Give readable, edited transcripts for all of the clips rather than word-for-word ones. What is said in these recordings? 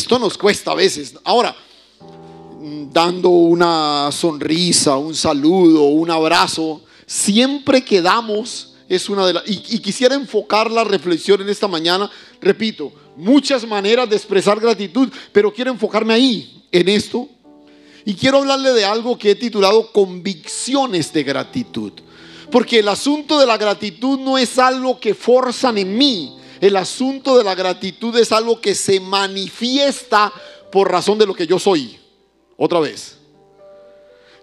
esto nos cuesta a veces. Ahora, dando una sonrisa, un saludo, un abrazo, siempre que damos es una de las... Y quisiera enfocar la reflexión en esta mañana. Repito, muchas maneras de expresar gratitud, pero quiero enfocarme ahí, en esto. Y quiero hablarle de algo que he titulado convicciones de gratitud. Porque el asunto de la gratitud no es algo que forzan en mí. El asunto de la gratitud es algo que se manifiesta por razón de lo que yo soy. Otra vez.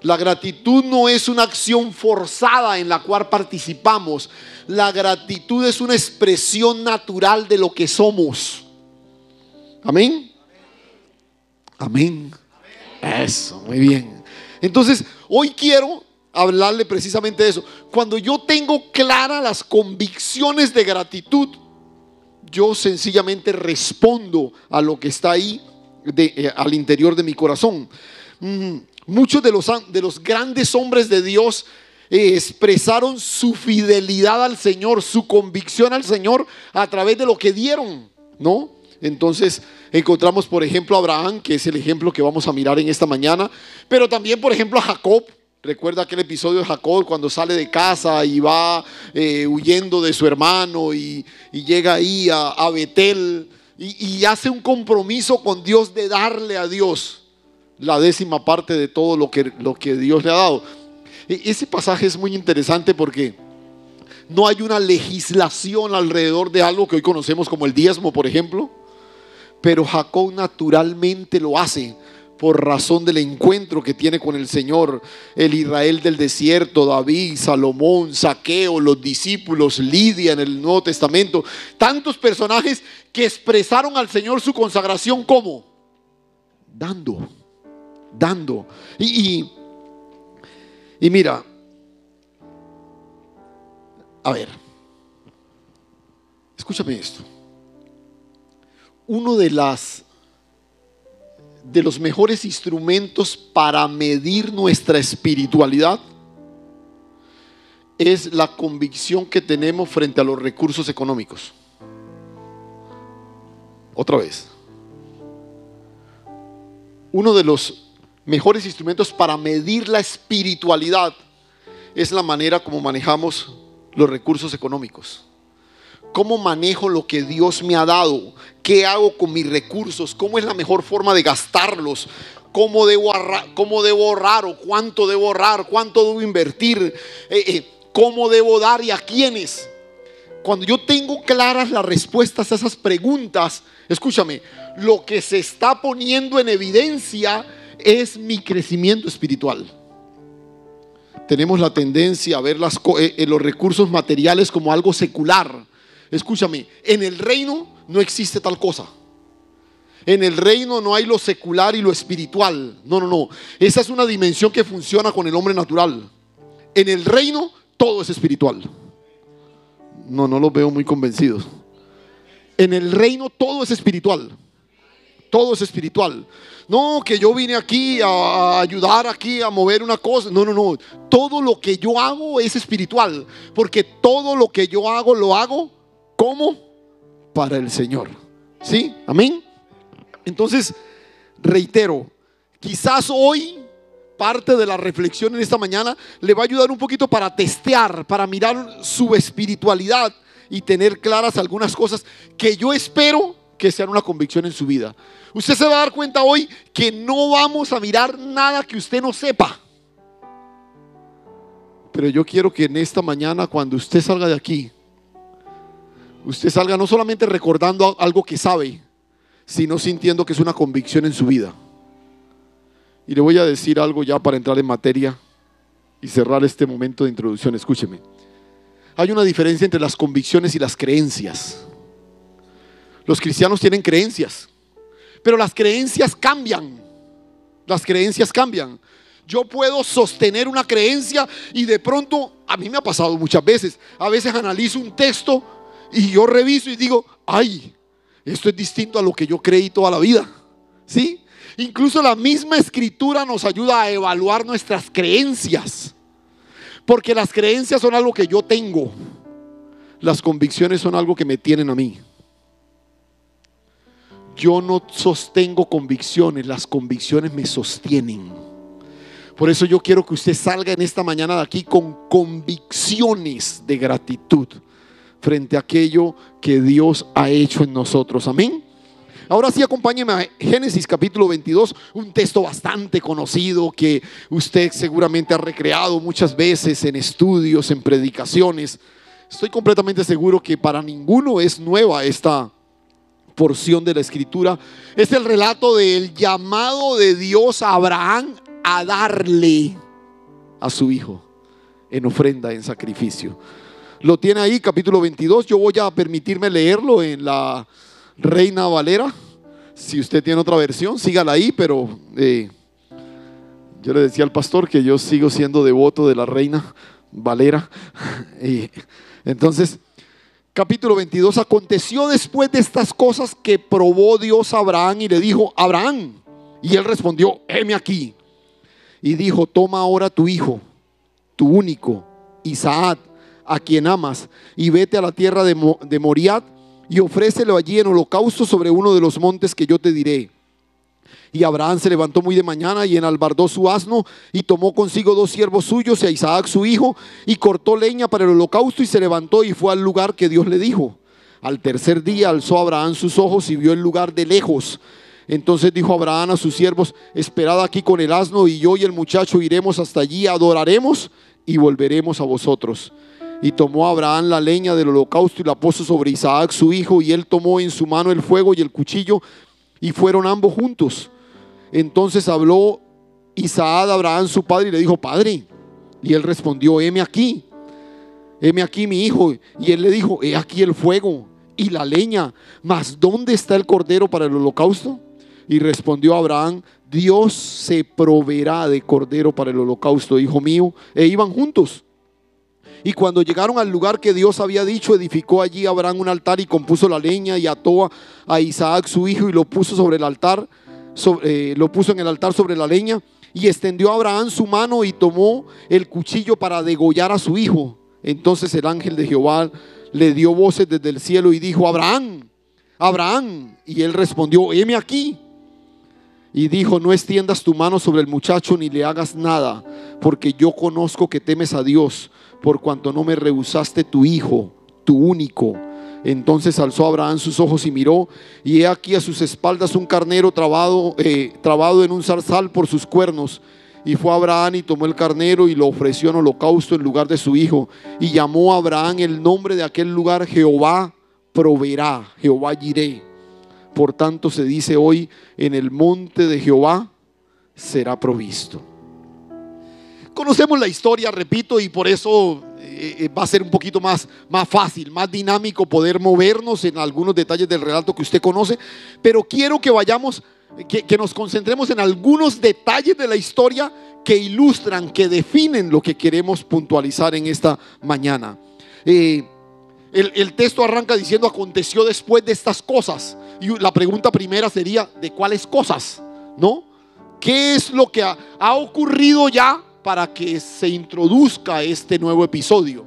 La gratitud no es una acción forzada en la cual participamos. La gratitud es una expresión natural de lo que somos. Amén. Amén. Eso, muy bien. Entonces, hoy quiero hablarle precisamente de eso. Cuando yo tengo claras las convicciones de gratitud, yo sencillamente respondo a lo que está ahí al interior de mi corazón. Muchos de los grandes hombres de Dios expresaron su fidelidad al Señor, su convicción al Señor a través de lo que dieron, ¿no? Entonces encontramos, por ejemplo, a Abraham, que es el ejemplo que vamos a mirar en esta mañana, pero también, por ejemplo, a Jacob. Recuerda aquel episodio de Jacob cuando sale de casa y va huyendo de su hermano y llega ahí a Betel y hace un compromiso con Dios de darle a Dios la 10ª parte de todo lo que Dios le ha dado. Ese pasaje es muy interesante porque no hay una legislación alrededor de algo que hoy conocemos como el diezmo, por ejemplo, pero Jacob naturalmente lo hace por razón del encuentro que tiene con el Señor. El Israel del desierto, David, Salomón, Zaqueo, los discípulos, Lidia en el Nuevo Testamento, tantos personajes que expresaron al Señor su consagración como dando. Y mira, a ver, escúchame esto. Uno de los mejores instrumentos para medir nuestra espiritualidad es la convicción que tenemos frente a los recursos económicos. Otra vez. Uno de los mejores instrumentos para medir la espiritualidad es la manera como manejamos los recursos económicos. ¿Cómo manejo lo que Dios me ha dado? ¿Qué hago con mis recursos? ¿Cómo es la mejor forma de gastarlos? ¿Cómo debo ahorrar o cuánto debo ahorrar? ¿Cuánto debo invertir? ¿Cómo debo dar y a quiénes? Cuando yo tengo claras las respuestas a esas preguntas, escúchame, lo que se está poniendo en evidencia es mi crecimiento espiritual. Tenemos la tendencia a ver los recursos materiales como algo secular. Escúchame, en el reino no existe tal cosa. En el reino no hay lo secular y lo espiritual. No. Esa es una dimensión que funciona con el hombre natural. En el reino todo es espiritual. No los veo muy convencidos. En el reino todo es espiritual. Todo es espiritual. No, que yo vine aquí a ayudar aquí a mover una cosa. No. Todo lo que yo hago es espiritual. Porque todo lo que yo hago, lo hago ¿cómo? Para el Señor. ¿Sí? Amén. Entonces, reitero, quizás hoy parte de la reflexión en esta mañana le va a ayudar un poquito para testear, para mirar su espiritualidad y tener claras algunas cosas que yo espero que sean una convicción en su vida. Usted se va a dar cuenta hoy que no vamos a mirar nada que usted no sepa. Pero yo quiero que en esta mañana, cuando usted salga de aquí, usted salga no solamente recordando algo que sabe, sino sintiendo que es una convicción en su vida. Y le voy a decir algo ya para entrar en materia y cerrar este momento de introducción. Escúcheme. Hay una diferencia entre las convicciones y las creencias. Los cristianos tienen creencias, pero las creencias cambian. Las creencias cambian. Yo puedo sostener una creencia y de pronto, a mí me ha pasado muchas veces, a veces analizo un texto y yo reviso y digo, ay, esto es distinto a lo que yo creí toda la vida. ¿Sí? Incluso la misma escritura nos ayuda a evaluar nuestras creencias, porque las creencias son algo que yo tengo, las convicciones son algo que me tienen a mí. yo no sostengo convicciones, las convicciones me sostienen. Por eso yo quiero que usted salga en esta mañana de aquí con convicciones de gratitud frente a aquello que Dios ha hecho en nosotros. Amén. Ahora sí, acompáñeme a Génesis capítulo 22, un texto bastante conocido que usted seguramente ha recreado muchas veces en estudios, en predicaciones. Estoy completamente seguro que para ninguno es nueva esta porción de la escritura. Es el relato del llamado de Dios a Abraham a darle a su hijo en ofrenda, en sacrificio. Lo tiene ahí, capítulo 22. Yo voy a permitirme leerlo en la Reina Valera. Si usted tiene otra versión, sígala ahí, pero yo le decía al pastor que yo sigo siendo devoto de la Reina Valera. Entonces, capítulo 22. Aconteció después de estas cosas que probó Dios a Abraham y le dijo: Abraham. Y él respondió: heme aquí. Y dijo: toma ahora tu hijo, tu único, Isaac, a quien amas, y vete a la tierra de Moriat y ofrécelo allí en holocausto sobre uno de los montes que yo te diré. Y Abraham se levantó muy de mañana y enalbardó su asno y tomó consigo 2 siervos suyos y a Isaac su hijo, y cortó leña para el holocausto y se levantó y fue al lugar que Dios le dijo. Al tercer día alzó Abraham sus ojos y vio el lugar de lejos. Entonces dijo Abraham a sus siervos: esperad aquí con el asno, y yo y el muchacho iremos hasta allí, adoraremos y volveremos a vosotros. Y tomó Abraham la leña del holocausto y la puso sobre Isaac su hijo, y él tomó en su mano el fuego y el cuchillo, y fueron ambos juntos. Entonces habló Isaac a Abraham su padre y le dijo: Padre. Y él respondió: heme aquí mi hijo. Y él le dijo: he aquí el fuego y la leña, mas ¿dónde está el cordero para el holocausto? Y respondió Abraham: Dios se proveerá de cordero para el holocausto, hijo mío. E iban juntos. Y cuando llegaron al lugar que Dios había dicho, edificó allí Abraham un altar y compuso la leña y ató a Isaac su hijo y lo puso sobre el altar, lo puso en el altar sobre la leña. Y extendió Abraham su mano y tomó el cuchillo para degollar a su hijo. Entonces el ángel de Jehová le dio voces desde el cielo y dijo: Abraham, Abraham. Y él respondió: heme aquí. Y dijo: no extiendas tu mano sobre el muchacho ni le hagas nada, porque yo conozco que temes a Dios, por cuanto no me rehusaste tu hijo, tu único. Entonces alzó Abraham sus ojos y miró, y he aquí a sus espaldas un carnero trabado en un zarzal por sus cuernos. Y fue Abraham y tomó el carnero y lo ofreció en holocausto en lugar de su hijo. Y llamó a Abraham el nombre de aquel lugar: Jehová proveerá, Jehová Jireh. Por tanto se dice hoy: en el monte de Jehová será provisto. Conocemos la historia, repito, y por eso va a ser un poquito más fácil, más dinámico poder movernos en algunos detalles del relato que usted conoce. Pero quiero que vayamos, que nos concentremos en algunos detalles de la historia que ilustran, que definen lo que queremos puntualizar en esta mañana. El texto arranca diciendo: aconteció después de estas cosas. Y la pregunta primera sería: ¿de cuáles cosas? ¿No? ¿Qué es lo que ha ocurrido ya para que se introduzca este nuevo episodio?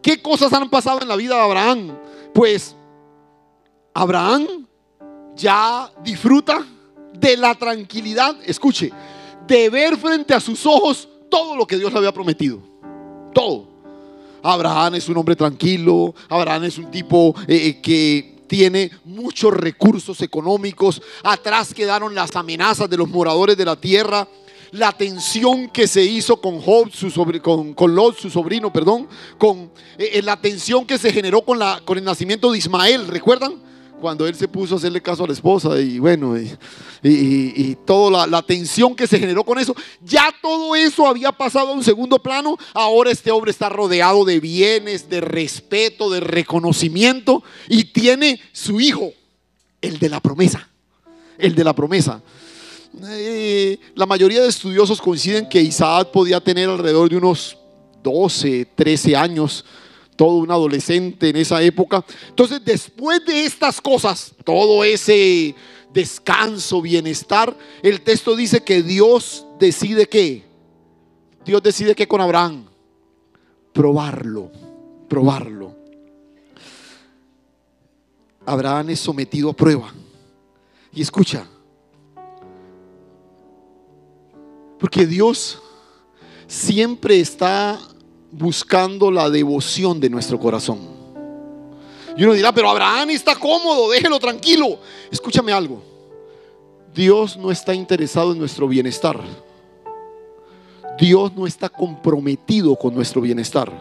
¿Qué cosas han pasado en la vida de Abraham? Pues Abraham ya disfruta de la tranquilidad, escuche, de ver frente a sus ojos todo lo que Dios le había prometido. Todo. Abraham es un hombre tranquilo. Abraham es un tipo que tiene muchos recursos económicos. Atrás quedaron las amenazas de los moradores de la tierra. La tensión que se hizo con Job, con Lot, su sobrino, con la tensión que se generó con el nacimiento de Ismael. ¿Recuerdan? Cuando él se puso a hacerle caso a la esposa y bueno, y toda la tensión que se generó con eso. Ya todo eso había pasado a un segundo plano. Ahora este hombre está rodeado de bienes, de respeto, de reconocimiento, y tiene su hijo, el de la promesa. El de la promesa. La mayoría de estudiosos coinciden que Isaac podía tener alrededor de unos 12, 13 años, todo un adolescente en esa época. Entonces, después de estas cosas, todo ese descanso, bienestar, el texto dice que Dios decide ¿qué? Dios decide ¿qué con Abraham? Probarlo. Abraham es sometido a prueba. Y escucha, porque Dios siempre está buscando la devoción de nuestro corazón. Y uno dirá, pero Abraham está cómodo, déjelo tranquilo. Escúchame algo, Dios no está interesado en nuestro bienestar. Dios no está comprometido con nuestro bienestar.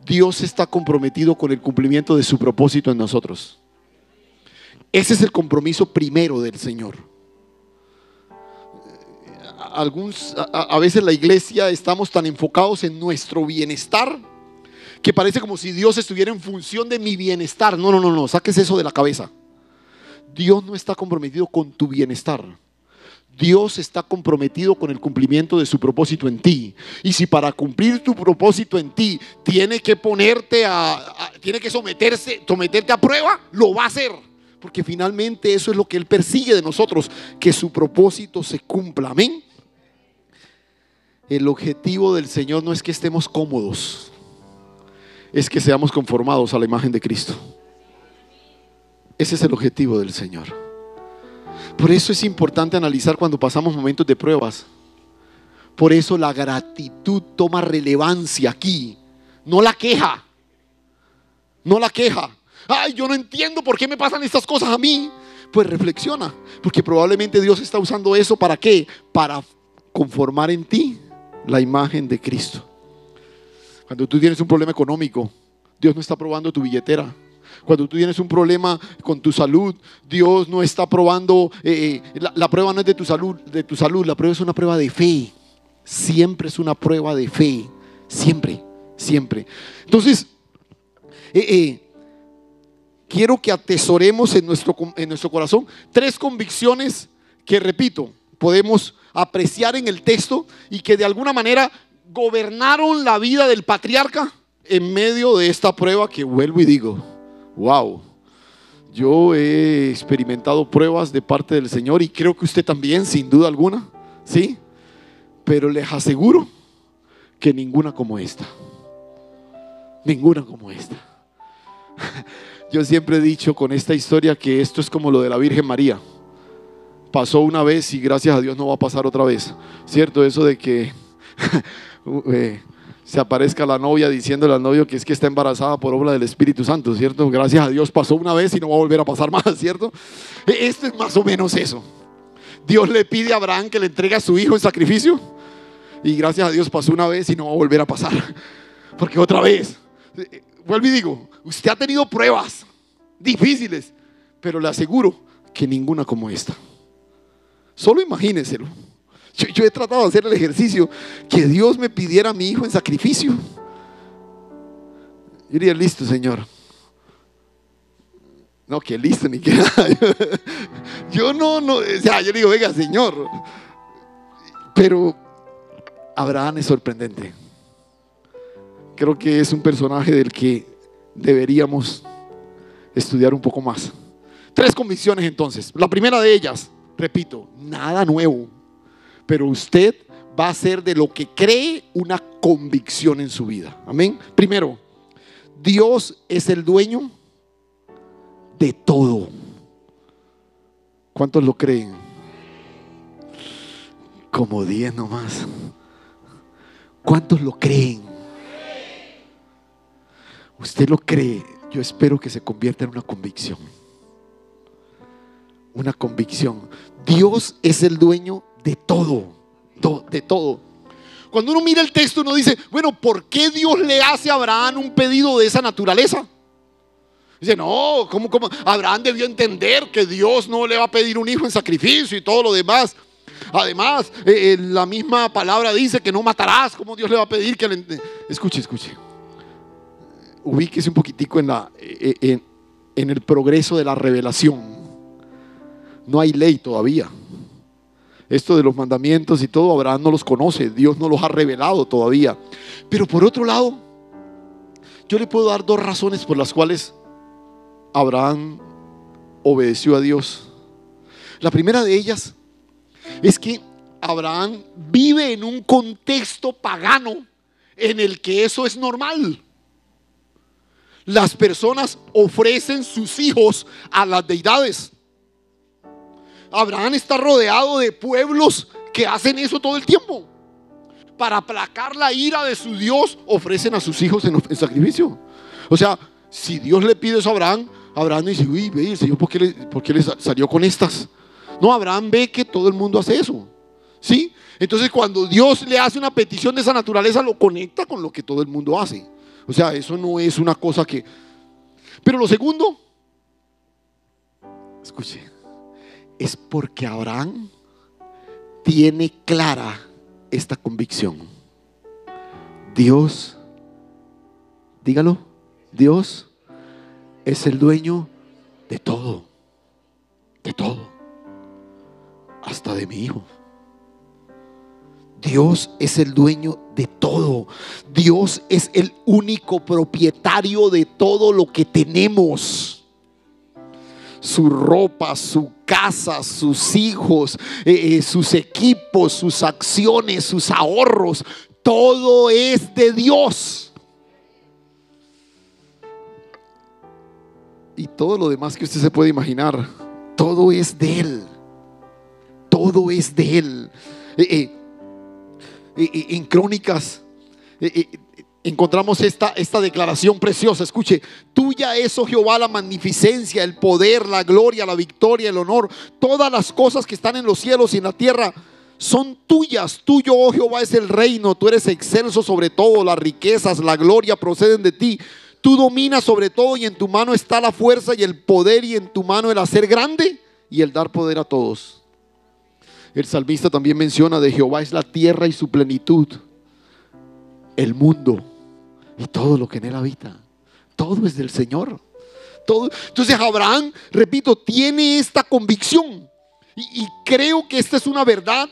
Dios está comprometido con el cumplimiento de su propósito en nosotros. Ese es el compromiso primero del Señor. A veces la iglesia estamos tan enfocados en nuestro bienestar que parece como si Dios estuviera en función de mi bienestar. No, saques eso de la cabeza. Dios no está comprometido con tu bienestar. Dios está comprometido con el cumplimiento de su propósito en ti. Y si para cumplir tu propósito en ti tiene que tiene que someterte a prueba, lo va a hacer. Porque finalmente eso es lo que Él persigue de nosotros, que su propósito se cumpla. Amén. El objetivo del Señor no es que estemos cómodos, es que seamos conformados a la imagen de Cristo. Ese es el objetivo del Señor. Por eso es importante analizar cuando pasamos momentos de pruebas. Por eso la gratitud toma relevancia aquí, no la queja. No la queja. Ay, yo no entiendo por qué me pasan estas cosas a mí. Pues reflexiona, porque probablemente Dios está usando eso ¿para qué? Para conformar en ti la imagen de Cristo. Cuando tú tienes un problema económico, Dios no está probando tu billetera. Cuando tú tienes un problema con tu salud, Dios no está probando, la prueba no es de tu salud, la prueba es una prueba de fe. Siempre es una prueba de fe, siempre. Entonces, quiero que atesoremos en nuestro corazón 3 convicciones que, repito, podemos apreciar en el texto y que de alguna manera gobernaron la vida del patriarca en medio de esta prueba que vuelvo y digo, wow, yo he experimentado pruebas de parte del Señor y creo que usted también, sin duda alguna, ¿sí? Pero les aseguro que ninguna como esta. Ninguna como esta. Yo siempre he dicho con esta historia que esto es como lo de la Virgen María. Pasó una vez y gracias a Dios no va a pasar otra vez. ¿Cierto? Eso de que se aparezca la novia diciéndole al novio que es que está embarazada por obra del Espíritu Santo, ¿cierto? Gracias a Dios pasó una vez y no va a volver a pasar más, ¿cierto? Esto es más o menos eso. Dios le pide a Abraham que le entregue a su hijo en sacrificio y gracias a Dios pasó una vez y no va a volver a pasar. Porque otra vez, vuelvo y digo, usted ha tenido pruebas difíciles, pero le aseguro que ninguna como esta. Solo imagíneselo. Yo he tratado de hacer el ejercicio que Dios me pidiera a mi hijo en sacrificio. Yo diría, listo, Señor. No, que listo, ni que nada. Yo no, o sea, yo digo, venga, Señor. Pero Abraham es sorprendente. Creo que es un personaje del que deberíamos estudiar un poco más. 3 convicciones entonces. La primera de ellas, repito, nada nuevo. Pero usted va a hacer de lo que cree una convicción en su vida. Amén. Primero, Dios es el dueño de todo. ¿Cuántos lo creen? Como 10 nomás. ¿Cuántos lo creen? Usted lo cree. Yo espero que se convierta en una convicción. Una convicción. Dios es el dueño de todo, de todo. Cuando uno mira el texto, uno dice, bueno, ¿por qué Dios le hace a Abraham un pedido de esa naturaleza? Dice, no, ¿cómo? Abraham debió entender que Dios no le va a pedir un hijo en sacrificio y todo lo demás. Además, la misma palabra dice que no matarás. ¿Cómo Dios le va a pedir que Escuche. Ubíquese un poquitico en el progreso de la revelación. No hay ley todavía. Esto de los mandamientos y todo, Abraham no los conoce. Dios no los ha revelado todavía. Pero por otro lado, yo le puedo dar 2 razones por las cuales Abraham obedeció a Dios. La primera de ellas es que Abraham vive en un contexto pagano en el que eso es normal. Las personas ofrecen sus hijos a las deidades. Abraham está rodeado de pueblos que hacen eso todo el tiempo. Para aplacar la ira de su Dios, ofrecen a sus hijos en sacrificio. O sea, si Dios le pide eso a Abraham, Abraham dice: uy, ve, el Señor, ¿por qué le salió con estas? No, Abraham ve que todo el mundo hace eso, ¿sí? Entonces, cuando Dios le hace una petición de esa naturaleza, lo conecta con lo que todo el mundo hace. O sea, eso no es una cosa que... Pero lo segundo, escuche, es porque Abraham tiene clara esta convicción. Dios, dígalo, Dios es el dueño de todo, hasta de mi hijo. Dios es el dueño de todo. Dios es el único propietario de todo lo que tenemos. Su ropa, su casa, sus hijos, sus equipos, sus acciones, sus ahorros, todo es de Dios. Y todo lo demás que usted se puede imaginar, todo es de Él. Todo es de Él. En Crónicas encontramos esta declaración preciosa. Escuche: tuya es, oh Jehová, la magnificencia, el poder, la gloria, la victoria, el honor. Todas las cosas que están en los cielos y en la tierra son tuyas. Tuyo, oh Jehová, es el reino. Tú eres excelso sobre todo. Las riquezas, la gloria proceden de ti. Tú dominas sobre todo, y en tu mano está la fuerza y el poder, y en tu mano el hacer grande y el dar poder a todos. El salmista también menciona: de Jehová es la tierra y su plenitud, el mundo y todo lo que en él habita. Todo es del Señor. Todo. Entonces Abraham, repito, tiene esta convicción, y creo que esta es una verdad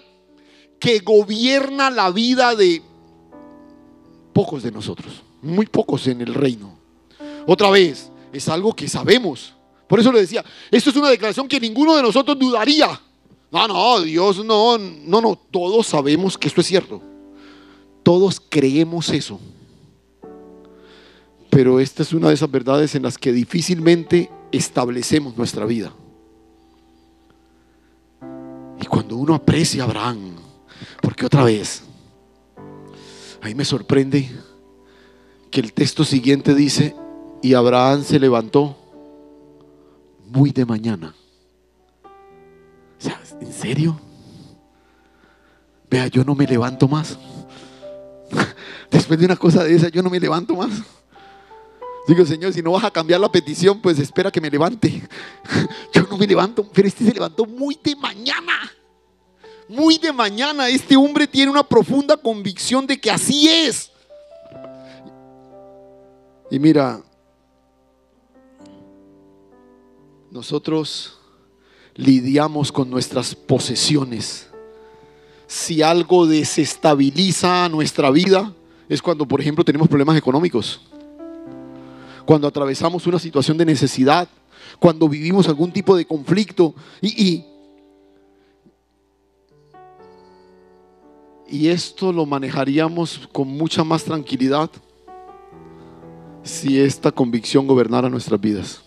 que gobierna la vida de pocos de nosotros, muy pocos en el reino. Otra vez, es algo que sabemos. Por eso le decía, esto es una declaración que ninguno de nosotros dudaría. No, Dios no, todos sabemos que esto es cierto. Todos creemos eso. Pero esta es una de esas verdades en las que difícilmente establecemos nuestra vida. Y cuando uno aprecia a Abraham, porque otra vez, ahí me sorprende que el texto siguiente dice: y Abraham se levantó muy de mañana. O sea, ¿en serio? Vea, yo no me levanto más. Después de una cosa de esa, yo no me levanto más. Digo: Señor, si no vas a cambiar la petición, pues espera que me levante. Yo no me levanto. Pero este se levantó muy de mañana. Muy de mañana. Este hombre tiene una profunda convicción de que así es. Y mira, nosotros lidiamos con nuestras posesiones. Si algo desestabiliza nuestra vida, es cuando, por ejemplo, tenemos problemas económicos, cuando atravesamos una situación de necesidad, cuando vivimos algún tipo de conflicto. Y esto lo manejaríamos con mucha más tranquilidad si esta convicción gobernara nuestras vidas.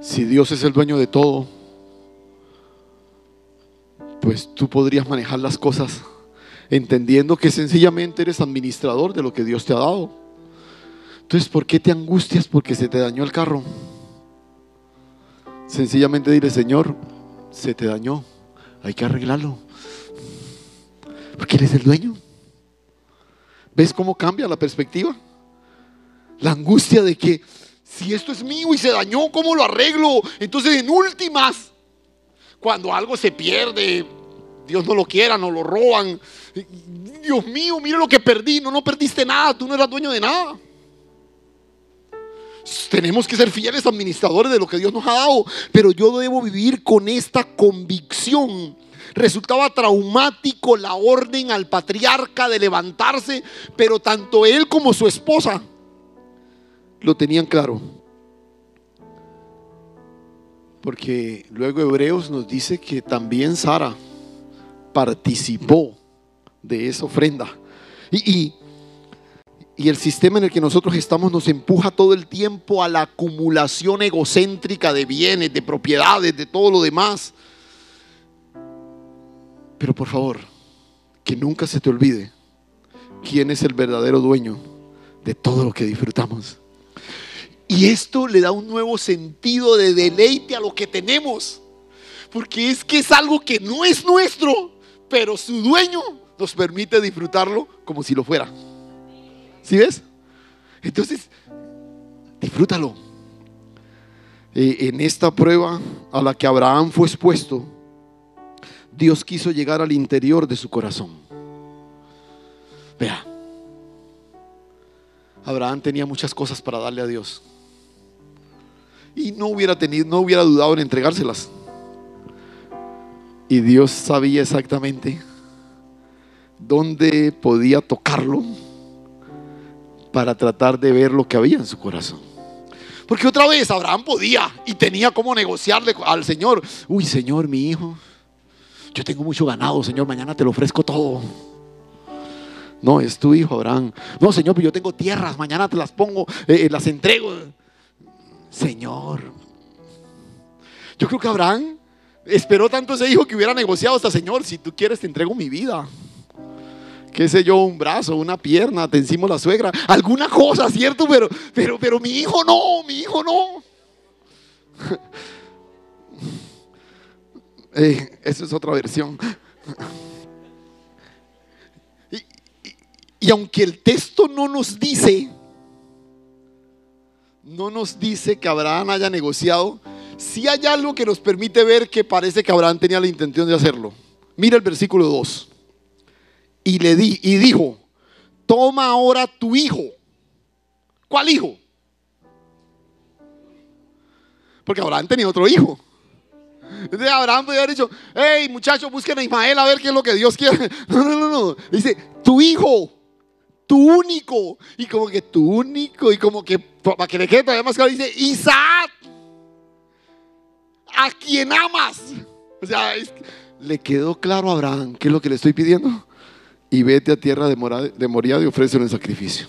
Si Dios es el dueño de todo, pues tú podrías manejar las cosas entendiendo que sencillamente eres administrador de lo que Dios te ha dado. Entonces, ¿por qué te angustias porque se te dañó el carro? Sencillamente dile: Señor, se te dañó, hay que arreglarlo, porque Él es el dueño. ¿Ves cómo cambia la perspectiva? La angustia de que si esto es mío y se dañó, ¿cómo lo arreglo? Entonces, en últimas, cuando algo se pierde, Dios no lo quiera, nos lo roban, Dios mío, mira lo que perdí. No perdiste nada, tú no eras dueño de nada. Tenemos que ser fieles administradores de lo que Dios nos ha dado, pero yo debo vivir con esta convicción. Resultaba traumático la orden al patriarca de levantarse, pero tanto él como su esposa lo tenían claro, porque luego Hebreos nos dice que también Sara participó de esa ofrenda. Y Y el sistema en el que nosotros estamos nos empuja todo el tiempo a la acumulación egocéntrica de bienes, de propiedades, de todo lo demás. Pero por favor, que nunca se te olvide quién es el verdadero dueño de todo lo que disfrutamos. Y esto le da un nuevo sentido de deleite a lo que tenemos. Porque es que es algo que no es nuestro, pero su dueño nos permite disfrutarlo como si lo fuera. ¿Sí ves? Entonces, disfrútalo. En esta prueba a la que Abraham fue expuesto, Dios quiso llegar al interior de su corazón. Vea, Abraham tenía muchas cosas para darle a Dios y no hubiera dudado en entregárselas. Y Dios sabía exactamente dónde podía tocarlo para tratar de ver lo que había en su corazón. Porque otra vez Abraham podía y tenía cómo negociarle al Señor. Uy, Señor, mi hijo, yo tengo mucho ganado, Señor, mañana te lo ofrezco todo. No, es tu hijo, Abraham. No, Señor, pero yo tengo tierras, mañana te las pongo, las entrego. Señor, yo creo que Abraham esperó tanto ese hijo que hubiera negociado hasta: Señor, si tú quieres te entrego mi vida. Qué sé yo, un brazo, una pierna, te encimo la suegra, alguna cosa, ¿cierto? Pero mi hijo no, mi hijo no. Esa es otra versión. Y aunque el texto no nos dice que Abraham haya negociado, sí hay algo que nos permite ver que parece que Abraham tenía la intención de hacerlo. Mira el versículo 2. Y dijo: toma ahora tu hijo. ¿Cuál hijo? Porque Abraham tenía otro hijo. Entonces Abraham podría haber dicho: hey, muchachos, busquen a Ismael a ver qué es lo que Dios quiere. No. Dice: tu hijo, tu único. Y como que tu único, y como que para que le quede todavía más claro, dice: Isaac, a quien amas. O sea, le quedó claro a Abraham qué es lo que le estoy pidiendo. Y vete a tierra de Moría y ofrécelo en sacrificio.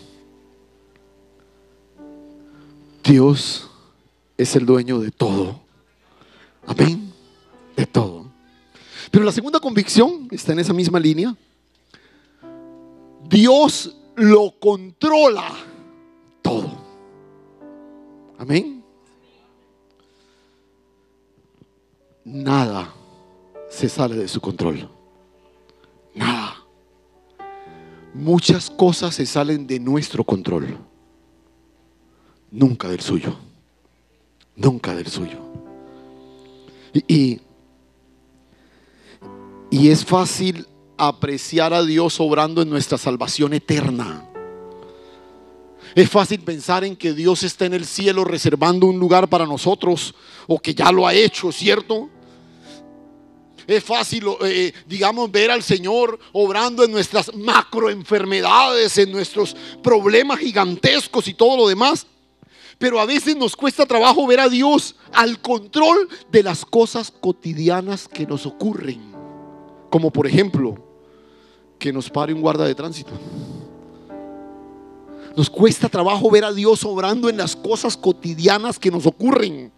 Dios es el dueño de todo. Amén. De todo. Pero la segunda convicción está en esa misma línea. Dios lo controla todo. Amén. Nada se sale de su control. Nada. Muchas cosas se salen de nuestro control, nunca del suyo. Nunca del suyo. Y es fácil apreciar a Dios obrando en nuestra salvación eterna. Es fácil pensar en que Dios está en el cielo reservando un lugar para nosotros, o que ya lo ha hecho, ¿cierto? Es fácil, ver al Señor obrando en nuestras macroenfermedades, en nuestros problemas gigantescos y todo lo demás. Pero a veces nos cuesta trabajo ver a Dios al control de las cosas cotidianas que nos ocurren. Como por ejemplo, que nos pare un guarda de tránsito. Nos cuesta trabajo ver a Dios obrando en las cosas cotidianas que nos ocurren.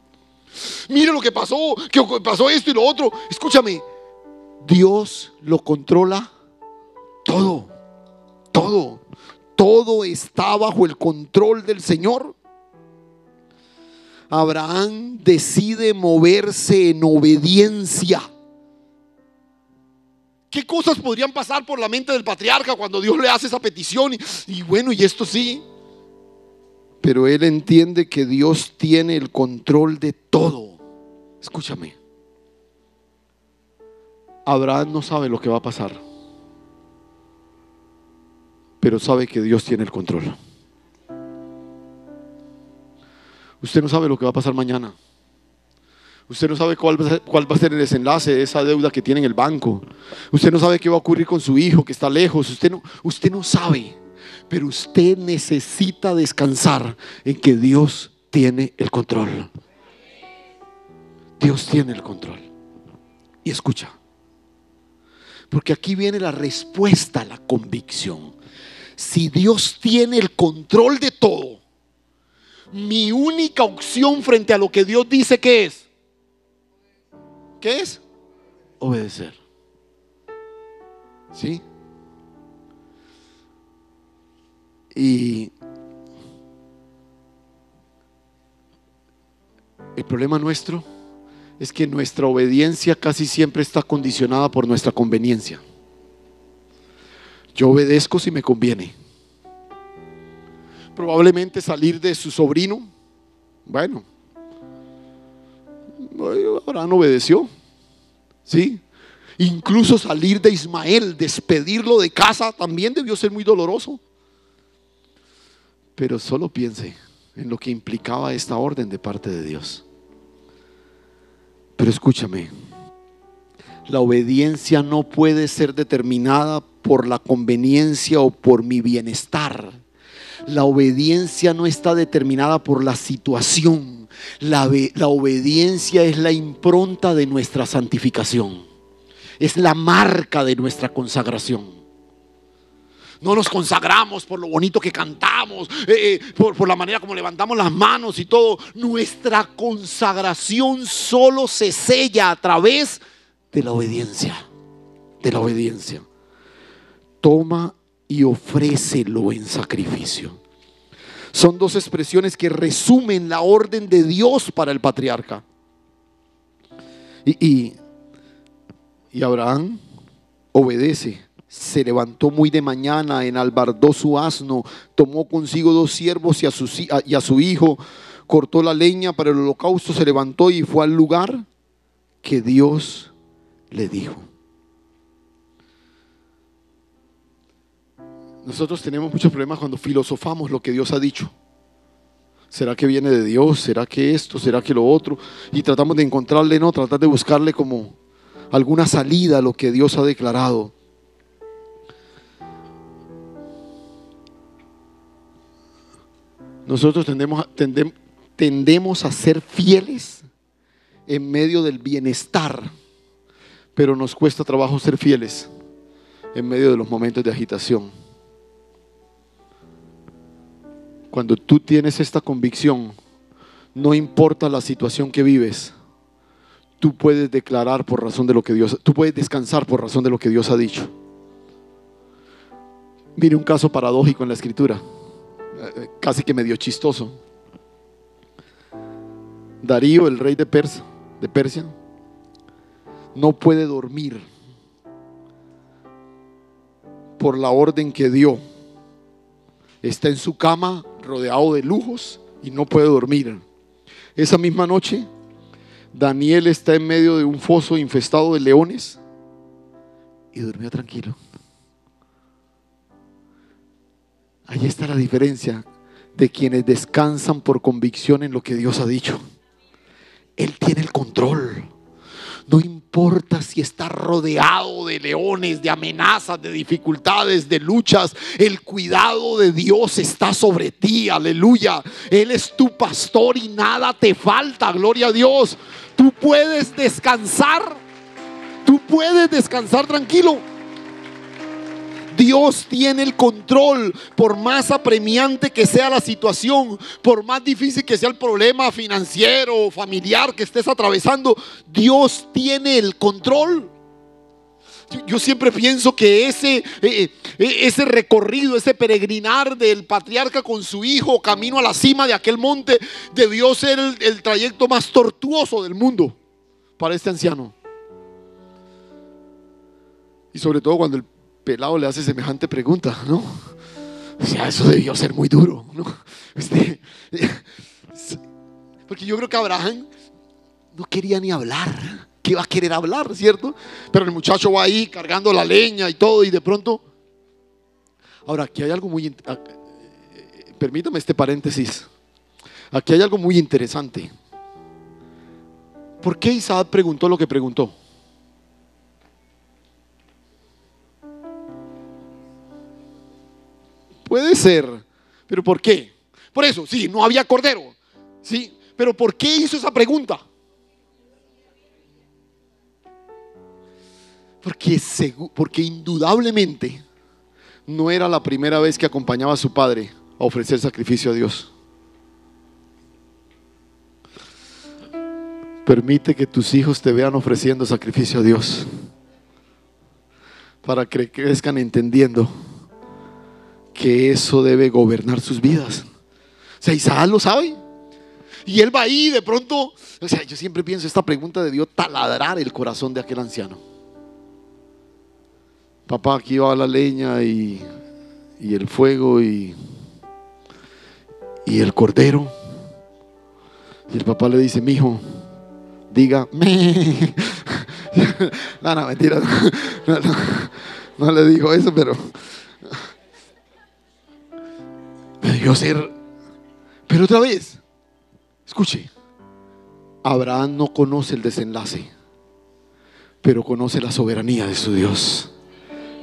Mire lo que pasó esto y lo otro. Escúchame, Dios lo controla todo. Todo está bajo el control del Señor. Abraham decide moverse en obediencia. ¿Qué cosas podrían pasar por la mente del patriarca cuando Dios le hace esa petición? Y esto sí. Pero él entiende que Dios tiene el control de todo. Escúchame. Abraham no sabe lo que va a pasar, pero sabe que Dios tiene el control. Usted no sabe lo que va a pasar mañana. Usted no sabe cuál va a ser el desenlace de esa deuda que tiene en el banco. Usted no sabe qué va a ocurrir con su hijo que está lejos. Usted no sabe. Pero usted necesita descansar en que Dios tiene el control. Dios tiene el control. Y escucha, porque aquí viene la respuesta a la convicción. Si Dios tiene el control de todo, mi única opción frente a lo que Dios dice, ¿qué es? ¿Qué es? Obedecer. ¿Sí? Y el problema nuestro es que nuestra obediencia casi siempre está condicionada por nuestra conveniencia. Yo obedezco si me conviene. Probablemente salir de su sobrino, bueno, Abraham obedeció, ¿sí? Incluso salir de Ismael, despedirlo de casa, también debió ser muy doloroso. Pero solo piense en lo que implicaba esta orden de parte de Dios. Pero escúchame, la obediencia no puede ser determinada por la conveniencia o por mi bienestar. La obediencia no está determinada por la situación. La obediencia es la impronta de nuestra santificación. Es la marca de nuestra consagración. No nos consagramos por lo bonito que cantamos, por la manera como levantamos las manos y todo. Nuestra consagración solo se sella a través de la obediencia. De la obediencia. Toma y ofrécelo en sacrificio. Son dos expresiones que resumen la orden de Dios para el patriarca. Y Abraham obedece. Se levantó muy de mañana, enalbardó su asno, tomó consigo 2 siervos y a su hijo, cortó la leña para el holocausto, se levantó y fue al lugar que Dios le dijo. Nosotros tenemos muchos problemas cuando filosofamos lo que Dios ha dicho. ¿Será que viene de Dios? ¿Será que esto? ¿Será que lo otro? Y tratamos de encontrarle, no, tratar de buscarle como alguna salida a lo que Dios ha declarado. Nosotros tendemos a ser fieles en medio del bienestar, pero nos cuesta trabajo ser fieles en medio de los momentos de agitación. Cuando tú tienes esta convicción, no importa la situación que vives, tú puedes declarar por razón de lo que Dios, tú puedes descansar por razón de lo que Dios ha dicho. Mire un caso paradójico en la Escritura, casi que medio chistoso. Darío, el rey de Persia, no puede dormir por la orden que dio. Está en su cama rodeado de lujos y no puede dormir. Esa misma noche, Daniel está en medio de un foso infestado de leones y durmió tranquilo. Ahí está la diferencia de quienes descansan por convicción en lo que Dios ha dicho. Él tiene el control. No importa si está rodeado de leones, de amenazas, de dificultades, de luchas. El cuidado de Dios está sobre ti, aleluya. Él es tu pastor y nada te falta, gloria a Dios. Tú puedes descansar tranquilo. Dios tiene el control. Por más apremiante que sea la situación, por más difícil que sea el problema financiero o familiar que estés atravesando, Dios tiene el control. Yo siempre pienso que ese recorrido, ese peregrinar del patriarca con su hijo camino a la cima de aquel monte debió ser el trayecto más tortuoso del mundo para este anciano. Y sobre todo cuando el pelado le hace semejante pregunta, ¿no? O sea, eso debió ser muy duro, ¿no? Porque yo creo que Abraham no quería ni hablar. ¿Qué va a querer hablar, cierto? Pero el muchacho va ahí cargando la leña y todo, y de pronto. Ahora, aquí hay algo muy. Permítame este paréntesis. Aquí hay algo muy interesante. ¿Por qué Isaac preguntó lo que preguntó? Puede ser, pero ¿por qué? Por eso, sí, no había cordero, sí, pero ¿por qué hizo esa pregunta? Porque indudablemente no era la primera vez que acompañaba a su padre a ofrecer sacrificio a Dios. Permite que tus hijos te vean ofreciendo sacrificio a Dios, para que crezcan entendiendo que eso debe gobernar sus vidas. O sea, Isaac lo sabe. Y él va ahí de pronto. O sea, yo siempre pienso, esta pregunta debió taladrar el corazón de aquel anciano. Papá, aquí va la leña y el fuego y el cordero. Y el papá le dice: mijo, diga me. No, mentira. No le dijo eso, pero me debió ser. Pero otra vez, escuche, Abraham no conoce el desenlace, pero conoce la soberanía de su Dios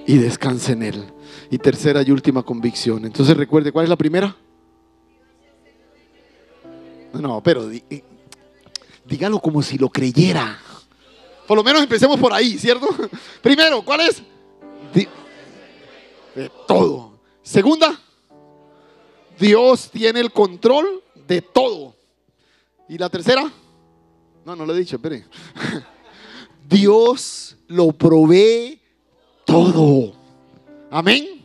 y descansa en él. Y tercera y última convicción. Entonces recuerde, ¿cuál es la primera? No, pero dígalo como si lo creyera. Por lo menos empecemos por ahí, ¿cierto? Primero, ¿cuál es? De todo. Segunda, Dios tiene el control de todo. Y la tercera, no lo he dicho, espere. Dios lo provee todo. Amén.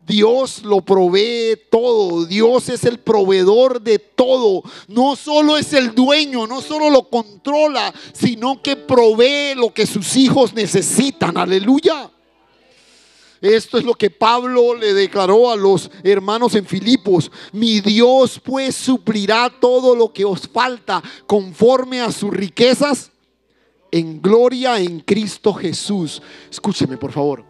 Dios lo provee todo. Dios es el proveedor de todo. No solo es el dueño, no solo lo controla, sino que provee lo que sus hijos necesitan. Aleluya. Esto es lo que Pablo le declaró a los hermanos en Filipos: mi Dios pues suplirá todo lo que os falta conforme a sus riquezas en gloria en Cristo Jesús. Escúcheme, por favor.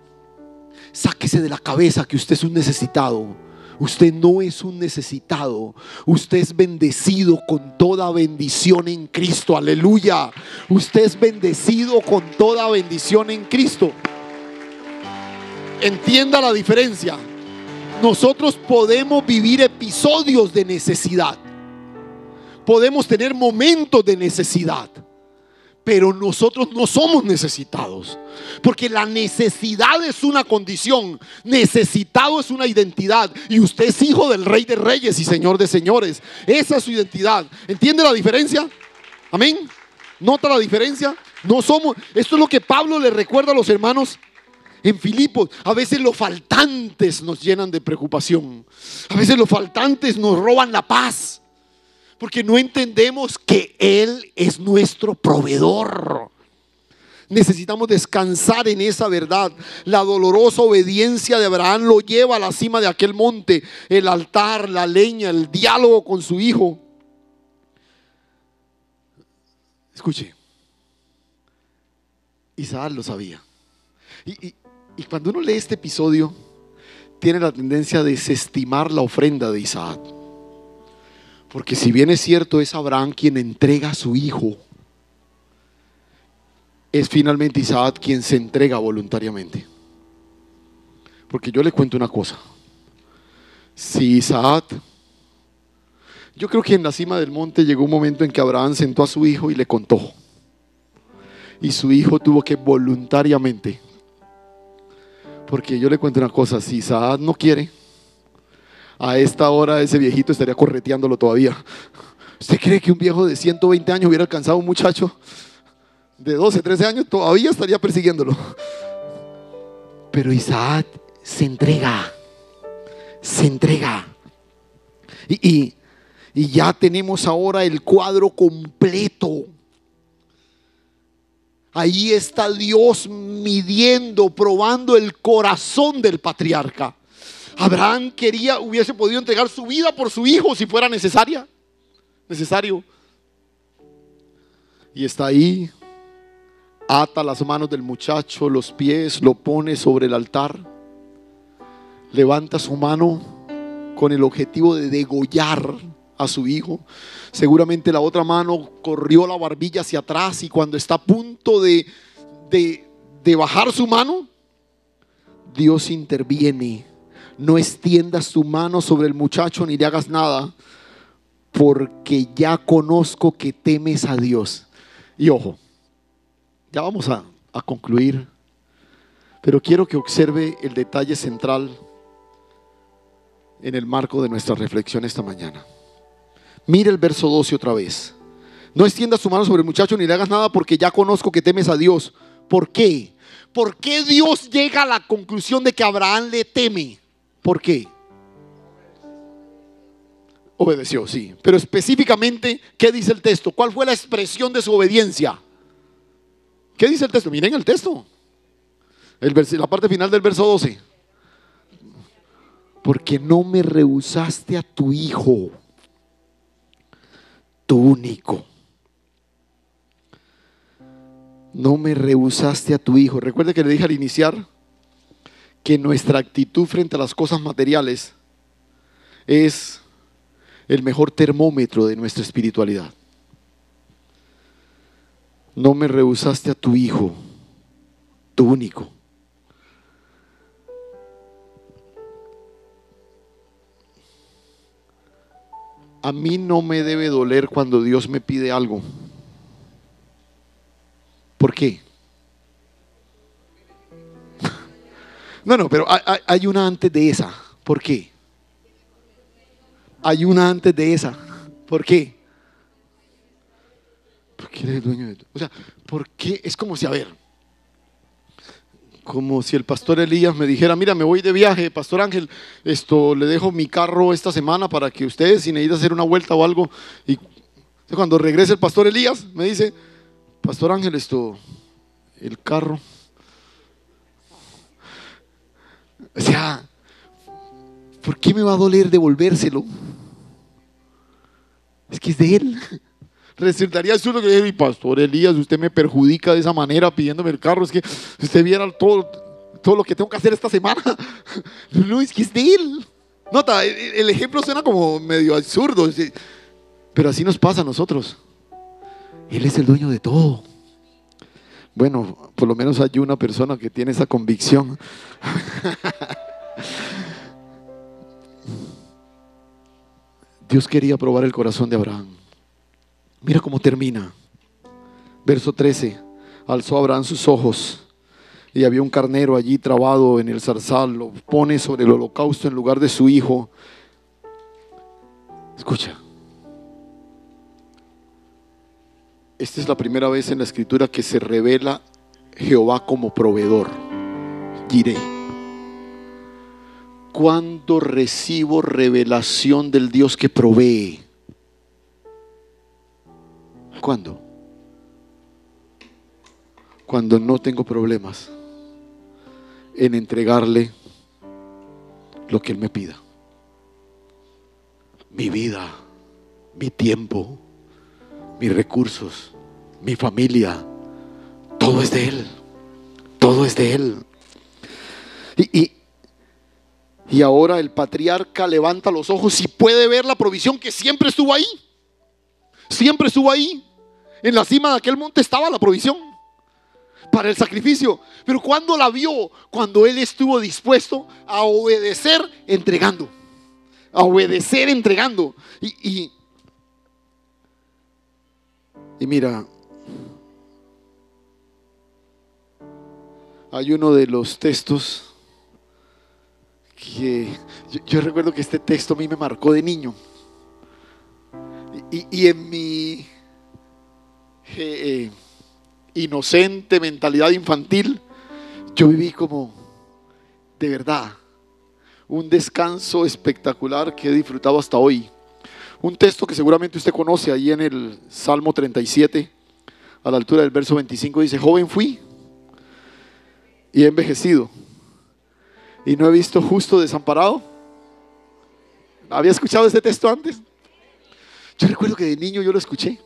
Sáquese de la cabeza que usted es un necesitado. Usted no es un necesitado. Usted es bendecido con toda bendición en Cristo. Aleluya. Usted es bendecido con toda bendición en Cristo. Entienda la diferencia. Nosotros podemos vivir episodios de necesidad. Podemos tener momentos de necesidad. Pero nosotros no somos necesitados, porque la necesidad es una condición, necesitado es una identidad, y usted es hijo del Rey de Reyes y Señor de Señores. Esa es su identidad. ¿Entiende la diferencia? Amén. ¿Nota la diferencia? No somos. Esto es lo que Pablo le recuerda a los hermanos en Filipos. A veces los faltantes nos llenan de preocupación. A veces los faltantes nos roban la paz, porque no entendemos que Él es nuestro proveedor. Necesitamos descansar en esa verdad. La dolorosa obediencia de Abraham lo lleva a la cima de aquel monte: el altar, la leña, el diálogo con su hijo. Escuche, Isaac lo sabía. Y cuando uno lee este episodio, tiene la tendencia a desestimar la ofrenda de Isaac. Porque si bien es cierto, es Abraham quien entrega a su hijo, es finalmente Isaac quien se entrega voluntariamente. Porque yo le cuento una cosa: si Isaac, yo creo que en la cima del monte llegó un momento en que Abraham sentó a su hijo y le contó, y su hijo tuvo que voluntariamente. Porque yo le cuento una cosa: si Isaac no quiere, a esta hora ese viejito estaría correteándolo todavía. ¿Usted cree que un viejo de 120 años hubiera alcanzado a un muchacho de 12, 13 años? Todavía estaría persiguiéndolo. Pero Isaac se entrega. Se entrega. Y ya tenemos ahora el cuadro completo. Ahí está Dios midiendo, probando el corazón del patriarca. Abraham hubiese podido entregar su vida por su hijo si fuera necesario. Y está ahí, ata las manos del muchacho, los pies, lo pone sobre el altar, levanta su mano con el objetivo de degollar a su hijo. Seguramente la otra mano corrió la barbilla hacia atrás, y cuando está a punto de bajar su mano, Dios interviene. No extiendas tu mano sobre el muchacho ni le hagas nada, porque ya conozco que temes a Dios. Y ojo, ya vamos a concluir. Pero quiero que observe el detalle central en el marco de nuestra reflexión esta mañana. Mire el verso 12 otra vez. No extiendas tu mano sobre el muchacho ni le hagas nada, porque ya conozco que temes a Dios. ¿Por qué? ¿Por qué Dios llega a la conclusión de que Abraham le teme? ¿Por qué? Obedeció, sí. Pero específicamente, ¿qué dice el texto? ¿Cuál fue la expresión de su obediencia? ¿Qué dice el texto? Miren el texto. La parte final del verso 12. Porque no me rehusaste a tu hijo, tu único. No me rehusaste a tu hijo. Recuerde que le dije al iniciar que nuestra actitud frente a las cosas materiales es el mejor termómetro de nuestra espiritualidad. No me rehusaste a tu hijo, tu único. A mí no me debe doler cuando Dios me pide algo. ¿Por qué? No, pero hay una antes de esa. ¿Por qué? Hay una antes de esa. ¿Por qué? Porque eres el dueño de todo. O sea, ¿por qué? Es como si, a ver, como si el pastor Elías me dijera: mira, me voy de viaje, pastor Ángel, le dejo mi carro esta semana para que ustedes, si necesitan hacer una vuelta o algo, y cuando regrese el pastor Elías me dice: pastor Ángel, el carro. O sea, ¿por qué me va a doler devolvérselo? Es que es de él. Resultaría absurdo que le dijera: mi pastor Elías, usted me perjudica de esa manera pidiéndome el carro. Es que usted viera todo lo que tengo que hacer esta semana. No, es que es de él. Nota, el ejemplo suena como medio absurdo, pero así nos pasa a nosotros. Él es el dueño de todo. Bueno, por lo menos hay una persona que tiene esa convicción. Dios quería probar el corazón de Abraham. Mira cómo termina. Verso 13. Alzó Abraham sus ojos y había un carnero allí trabado en el zarzal. Lo pone sobre el holocausto en lugar de su hijo. Escucha. Esta es la primera vez en la escritura que se revela Jehová como proveedor. Diré. ¿Cuándo recibo revelación del Dios que provee? ¿Cuándo? Cuando no tengo problemas en entregarle lo que Él me pida. Mi vida, mi tiempo, mis recursos, mi familia, todo es de Él. Todo es de Él. Y ahora el patriarca levanta los ojos y puede ver la provisión que siempre estuvo ahí. Siempre estuvo ahí. En la cima de aquel monte estaba la provisión para el sacrificio. Pero ¿cuándo la vio? Cuando él estuvo dispuesto a obedecer entregando. A obedecer entregando. Y mira, hay uno de los textos que yo recuerdo que este texto a mí me marcó de niño. Y en mi inocente mentalidad infantil, yo viví como, de verdad, un descanso espectacular que he disfrutado hasta hoy. Un texto que seguramente usted conoce, ahí en el Salmo 37, a la altura del verso 25, dice: joven fui y he envejecido y no he visto justo desamparado. ¿Había escuchado este texto antes? Yo recuerdo que de niño yo lo escuché.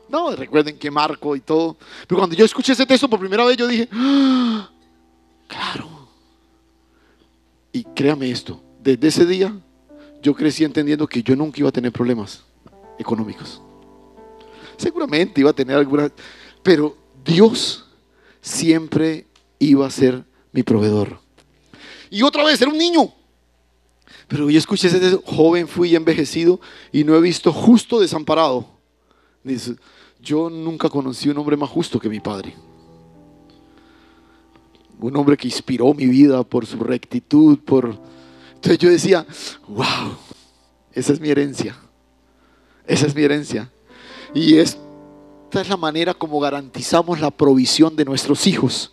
No, recuerden que marco y todo. Pero cuando yo escuché ese texto por primera vez, yo dije: ¡ah! Claro. Y créame esto, desde ese día yo crecí entendiendo que yo nunca iba a tener problemas económicos. Seguramente iba a tener algunas, pero Dios siempre iba a ser mi proveedor. Y otra vez, era un niño. Pero yo escuché ese texto: joven fui y envejecido y no he visto justo desamparado. Dice: yo nunca conocí un hombre más justo que mi padre. un hombre que inspiró mi vida por su rectitud, Entonces yo decía, wow, esa es mi herencia, esa es mi herencia. Y esta es la manera como garantizamos la provisión de nuestros hijos.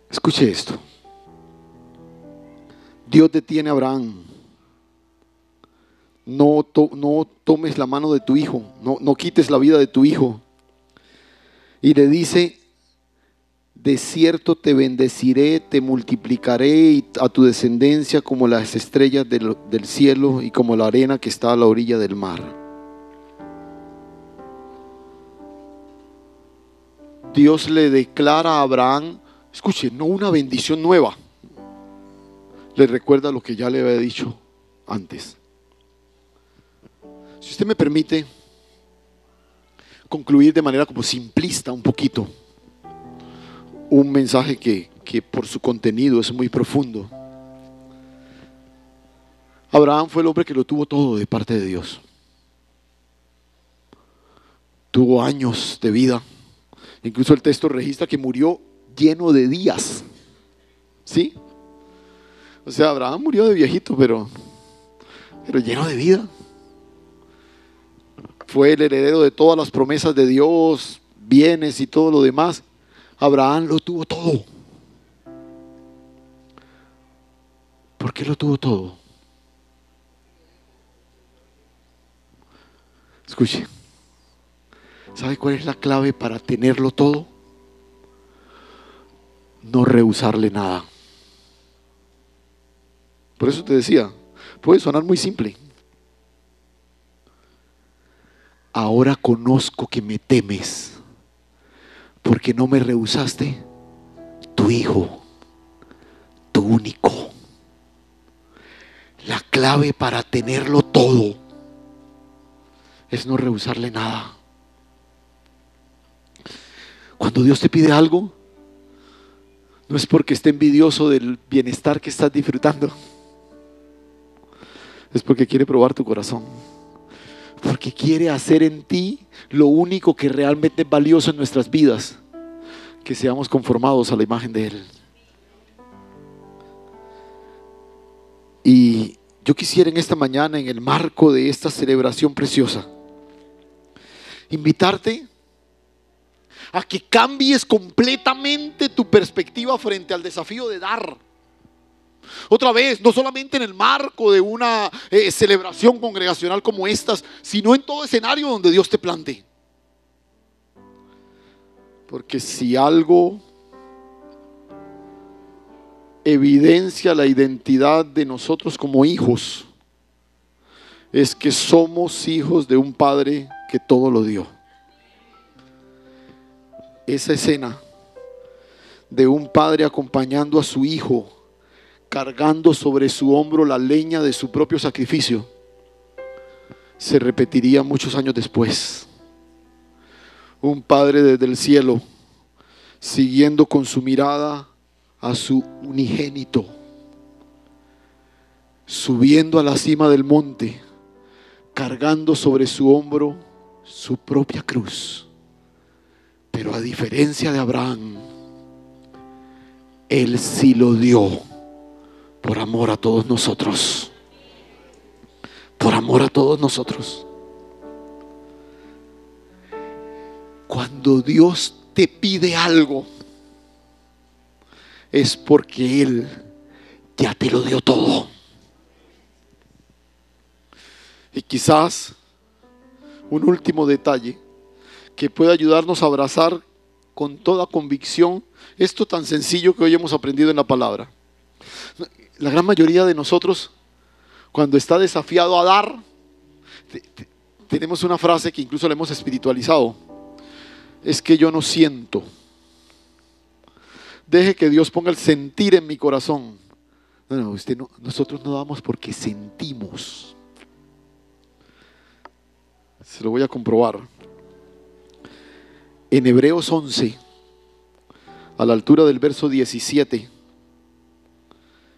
Escuche esto. Dios detiene a Abraham. No tomes la mano de tu hijo, no quites la vida de tu hijo. Y le dice, de cierto te bendeciré, te multiplicaré a tu descendencia como las estrellas del cielo y como la arena que está a la orilla del mar. Dios le declara a Abraham, escuche, no una bendición nueva, le recuerda lo que ya le había dicho antes. Si usted me permite concluir de manera como simplista un poquito un mensaje que por su contenido es muy profundo. Abraham fue el hombre que lo tuvo todo de parte de Dios. Tuvo años de vida. Incluso el texto registra que murió lleno de días. ¿Sí? O sea, Abraham murió de viejito, pero lleno de vida. Fue el heredero de todas las promesas de Dios, bienes y todo lo demás. Abraham lo tuvo todo. ¿Por qué lo tuvo todo? Escuche, ¿sabe cuál es la clave para tenerlo todo? No rehusarle nada. Por eso te decía, puede sonar muy simple. Ahora conozco que me temes, porque no me rehusaste tu hijo, tu único. La clave para tenerlo todo es no rehusarle nada. Cuando Dios te pide algo, no es porque esté envidioso del bienestar que estás disfrutando, es porque quiere probar tu corazón. Porque quiere hacer en ti lo único que realmente es valioso en nuestras vidas, que seamos conformados a la imagen de Él. Y yo quisiera en esta mañana, en el marco de esta celebración preciosa, invitarte a que cambies completamente tu perspectiva frente al desafío de dar. Otra vez, no solamente en el marco de una celebración congregacional como estas, sino en todo escenario donde Dios te plante. Porque si algo evidencia la identidad de nosotros como hijos, es que somos hijos de un Padre que todo lo dio. Esa escena de un padre acompañando a su hijo, cargando sobre su hombro la leña de su propio sacrificio, se repetiría muchos años después. Un padre desde el cielo, siguiendo con su mirada a su unigénito, subiendo a la cima del monte, cargando sobre su hombro su propia cruz. Pero a diferencia de Abraham, Él sí lo dio por amor a todos nosotros. Por amor a todos nosotros. Cuando Dios te pide algo, es porque Él ya te lo dio todo. Y quizás un último detalle que puede ayudarnos a abrazar con toda convicción esto tan sencillo que hoy hemos aprendido en la palabra. La gran mayoría de nosotros, cuando está desafiado a dar, tenemos una frase que incluso la hemos espiritualizado: es que yo no siento. Deje que Dios ponga el sentir en mi corazón. No, nosotros no damos porque sentimos. Se lo voy a comprobar. En Hebreos 11, a la altura del verso 17,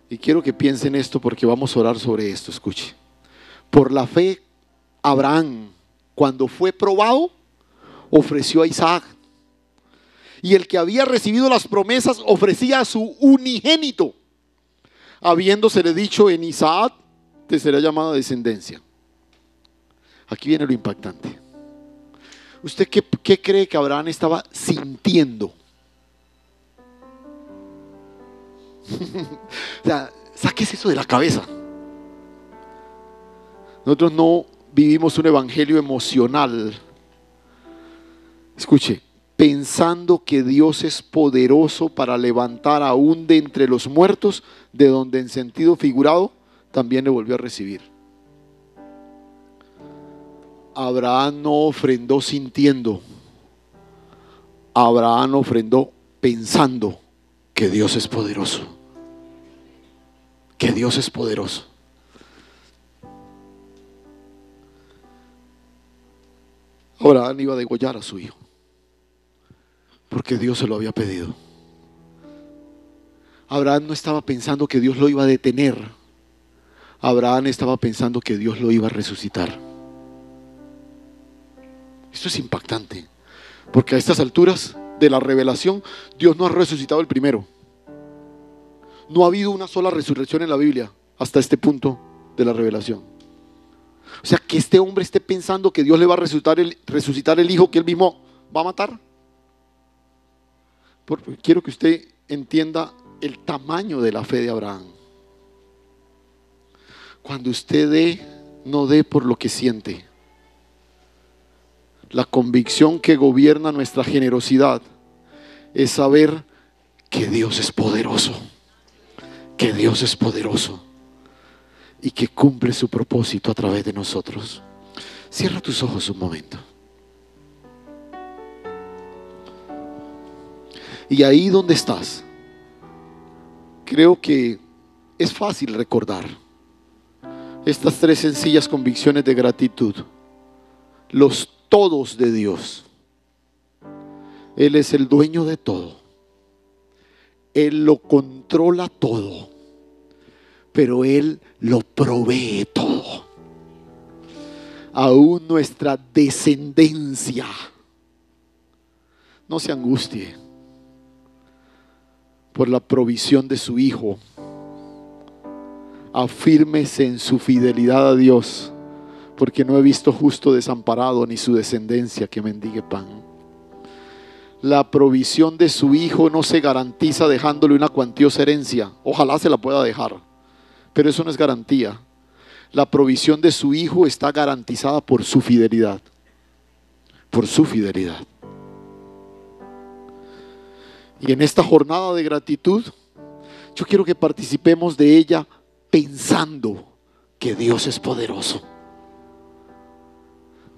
y quiero que piensen esto porque vamos a orar sobre esto. Escuche. Por la fe, Abraham, cuando fue probado, ofreció a Isaac. Y el que había recibido las promesas ofrecía a su unigénito, habiéndosele dicho: en Isaac te será llamada descendencia. Aquí viene lo impactante. ¿Usted qué cree que Abraham estaba sintiendo? O sea, sáquese eso de la cabeza. Nosotros no vivimos un evangelio emocional. Escuche, pensando que Dios es poderoso para levantar aún de entre los muertos, de donde en sentido figurado también le volvió a recibir. Abraham no ofrendó sintiendo. Abraham ofrendó pensando que Dios es poderoso. Que Dios es poderoso. Abraham iba a degollar a su hijo, porque Dios se lo había pedido. Abraham no estaba pensando que Dios lo iba a detener. Abraham estaba pensando que Dios lo iba a resucitar. Esto es impactante, porque a estas alturas de la revelación, Dios no ha resucitado el primero. No ha habido una sola resurrección en la Biblia hasta este punto de la revelación. O sea, que este hombre esté pensando que Dios le va a resucitar el hijo que él mismo va a matar. Quiero que usted entienda el tamaño de la fe de Abraham. Cuando usted dé, no dé por lo que siente. La convicción que gobierna nuestra generosidad es saber que Dios es poderoso, que Dios es poderoso y que cumple su propósito a través de nosotros. Cierra tus ojos un momento. Y ahí donde estás, creo que es fácil recordar estas tres sencillas convicciones de gratitud. Los todos de Dios. Él es el dueño de todo. Él lo controla todo, pero Él lo provee todo. Aún nuestra descendencia. No se angustie por la provisión de su Hijo. Afírmese en su fidelidad a Dios, porque no he visto justo desamparado ni su descendencia que mendigue pan. La provisión de su Hijo no se garantiza dejándole una cuantiosa herencia. Ojalá se la pueda dejar, pero eso no es garantía. La provisión de su Hijo está garantizada por su fidelidad. Por su fidelidad. Y en esta jornada de gratitud, yo quiero que participemos de ella pensando que Dios es poderoso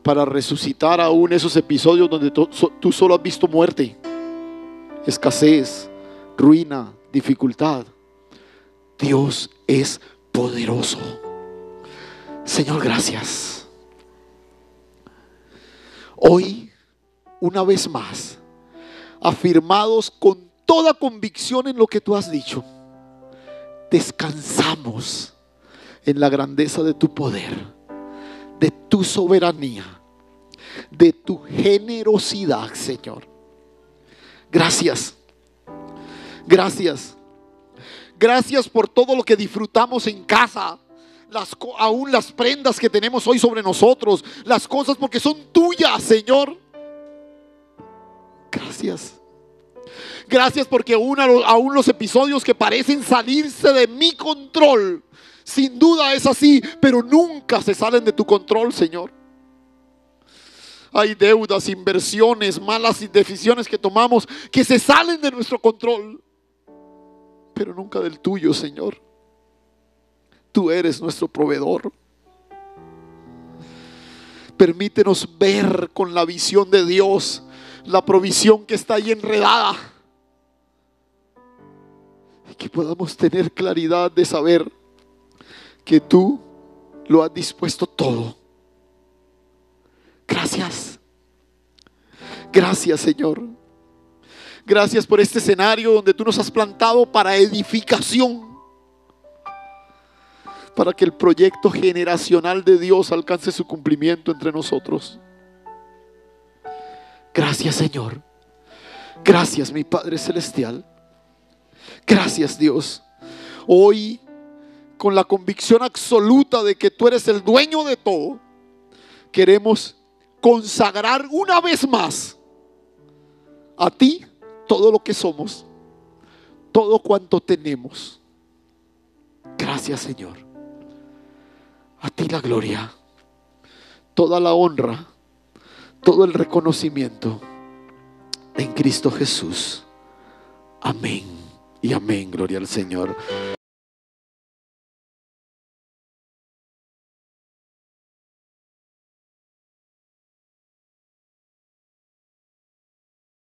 para resucitar aún esos episodios donde tú solo has visto muerte, escasez, ruina, dificultad. Dios es poderoso. Señor, gracias. Hoy, una vez más, afirmados con toda convicción en lo que tú has dicho, descansamos en la grandeza de tu poder, de tu soberanía, de tu generosidad, Señor. Gracias. Gracias. Gracias por todo lo que disfrutamos en casa. Aún las prendas que tenemos hoy sobre nosotros, las cosas porque son tuyas, Señor. Gracias. Gracias porque aún los episodios que parecen salirse de mi control, sin duda es así, pero nunca se salen de tu control, Señor. Hay deudas, inversiones, malas decisiones que tomamos que se salen de nuestro control, pero nunca del tuyo, Señor. Tú eres nuestro proveedor. Permítenos ver con la visión de Dios la provisión que está ahí enredada, y que podamos tener claridad de saber que tú lo has dispuesto todo. Gracias. Gracias, Señor. Gracias por este escenario donde tú nos has plantado para edificación, para que el proyecto generacional de Dios alcance su cumplimiento entre nosotros. Gracias, Señor. Gracias, mi Padre Celestial. Gracias, Dios. Hoy, con la convicción absoluta de que tú eres el dueño de todo, queremos consagrar una vez más a ti todo lo que somos, todo cuanto tenemos. Gracias, Señor. A ti la gloria, toda la honra, todo el reconocimiento en Cristo Jesús. Amén y amén. Gloria al Señor.